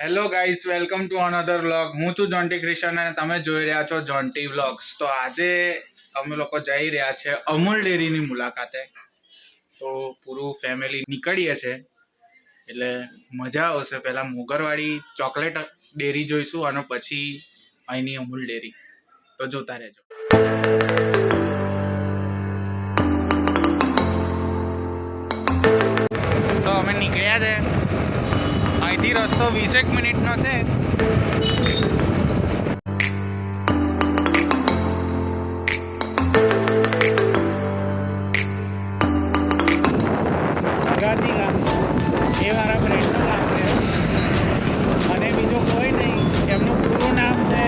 Hello guys, welcome to another vlog. હું છું જોન્ટી ક્રિશન અને તમે જોઈ રહ્યા છો જોન્ટી વ્લોગ્સ. તો આજે અમે લોકો જઈ રહ્યા છે અમૂલ ડેરીની મુલાકાતે. તો પૂરું ફેમિલી નીકળીએ છે એટલે મજા આવશે. પહેલાં મોગરવાડી ચોકલેટ ડેરી જોઈશું અને પછી અહીંની અમૂલ ડેરી. તો જોતા રહેજો. તો અમે નીકળ્યા છે. અહીંથી રસ્તો 20 મિનિટનો છે. અગાસી ગામ એ મારા ફ્રેન્ડનું નામ છે અને બીજું કોઈ નહીં. એમનું પૂરું નામ છે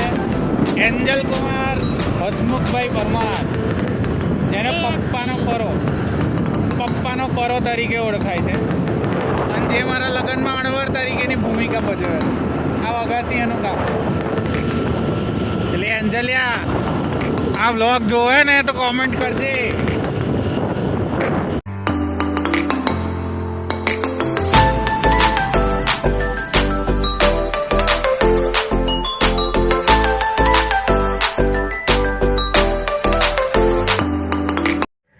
એન્જલ કુમાર હસમુખભાઈ પરમાર, જેને પપ્પાનો પરો તરીકે ઓળખાય છે અને જે મારા લગ્નમાં અણવર તરીકેની ભૂમિકા ભજવે. આ અગાસી એનું કામ. એટલે એન્જલિયા આ વ્લોગ જોવે ને તો કોમેન્ટ કરજે.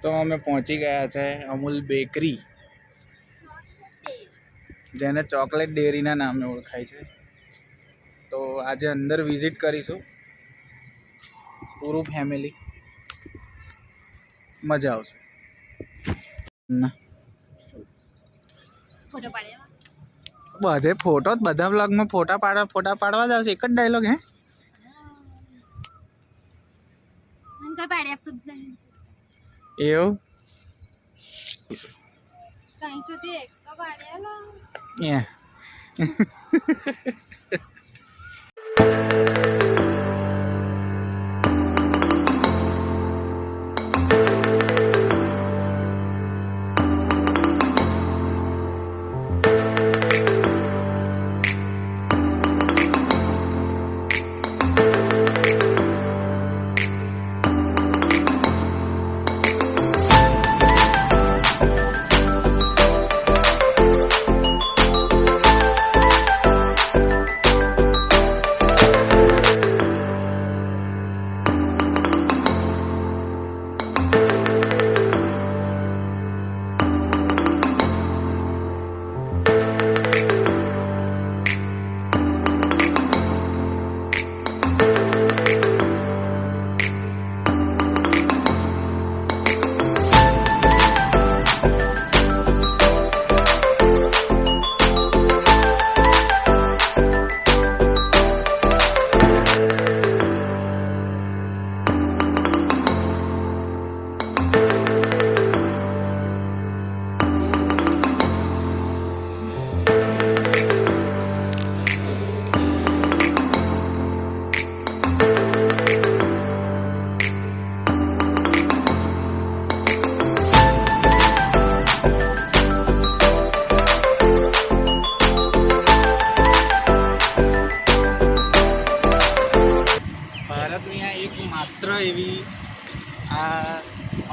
તો અમે પહોંચી ગયા છે અમૂલ બેકરી, જેને ચોકલેટ ડેરીના નામે ઓળખાય છે. તો આજે અંદર વિઝિટ કરીશું પૂરું ફેમિલી. મજા આવશે. બધે ફોટો બધા વ્લોગમાં ફોટા પાડવા જ આવશે. એક જ ડાયલોગ હે એવું માત્ર એવી આ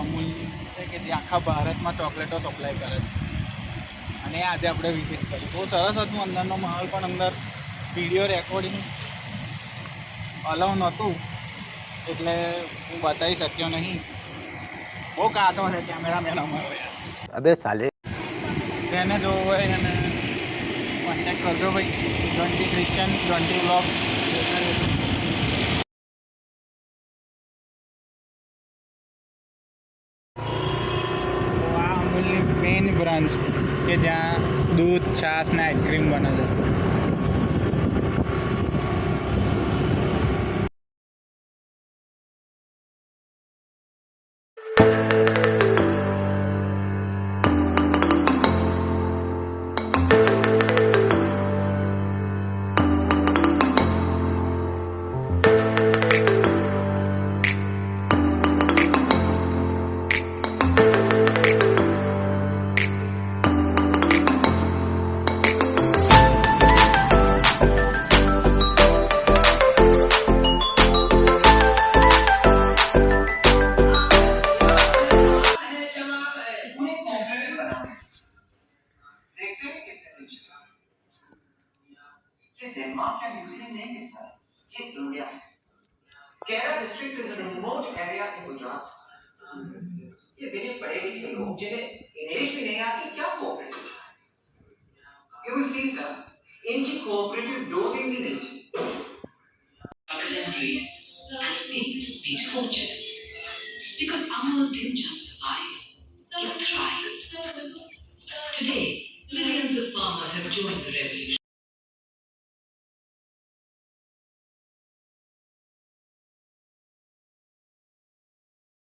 અમૂલ છે કે જે આખા ભારતમાં ચોકલેટો સપ્લાય કરે છે અને આજે આપણે વિઝિટ કરી. બહુ સરસ હતું અંદરનો માહોલ, પણ અંદર વિડીયો રેકોર્ડિંગ અલાઉ નહોતું એટલે હું બતાવી શક્યો નહીં. બહુ કાતો છે કેમેરામેન અમારો યાર. અબે સાલે જેને જોવું હોય એને કોન્ટેક્ટ કરજો ભાઈ. જોન્ટી ક્રિશ્ચન, જોન્ટી વ્લોગ. મેઇન બ્રાન્ચ કે જ્યાં દૂધ, છાશ ને આઈસ્ક્રીમ બને છે. ये डेनमार्क या न्यूजीलैंड नहीं है सर, ये इंडिया है। Kerala district is a remote area in Gujarat. ये बिना पढ़े लिखे लोग जिन्हें इंग्लिश भी नहीं आती क्या cooperative? You will see sir, इनकी कोऑपरेटिव 2 दिन भी नहीं थी। Race and fate made fortune. Because Amal didn't just survive, it thrived. Today, millions of farmers have joined the revolution.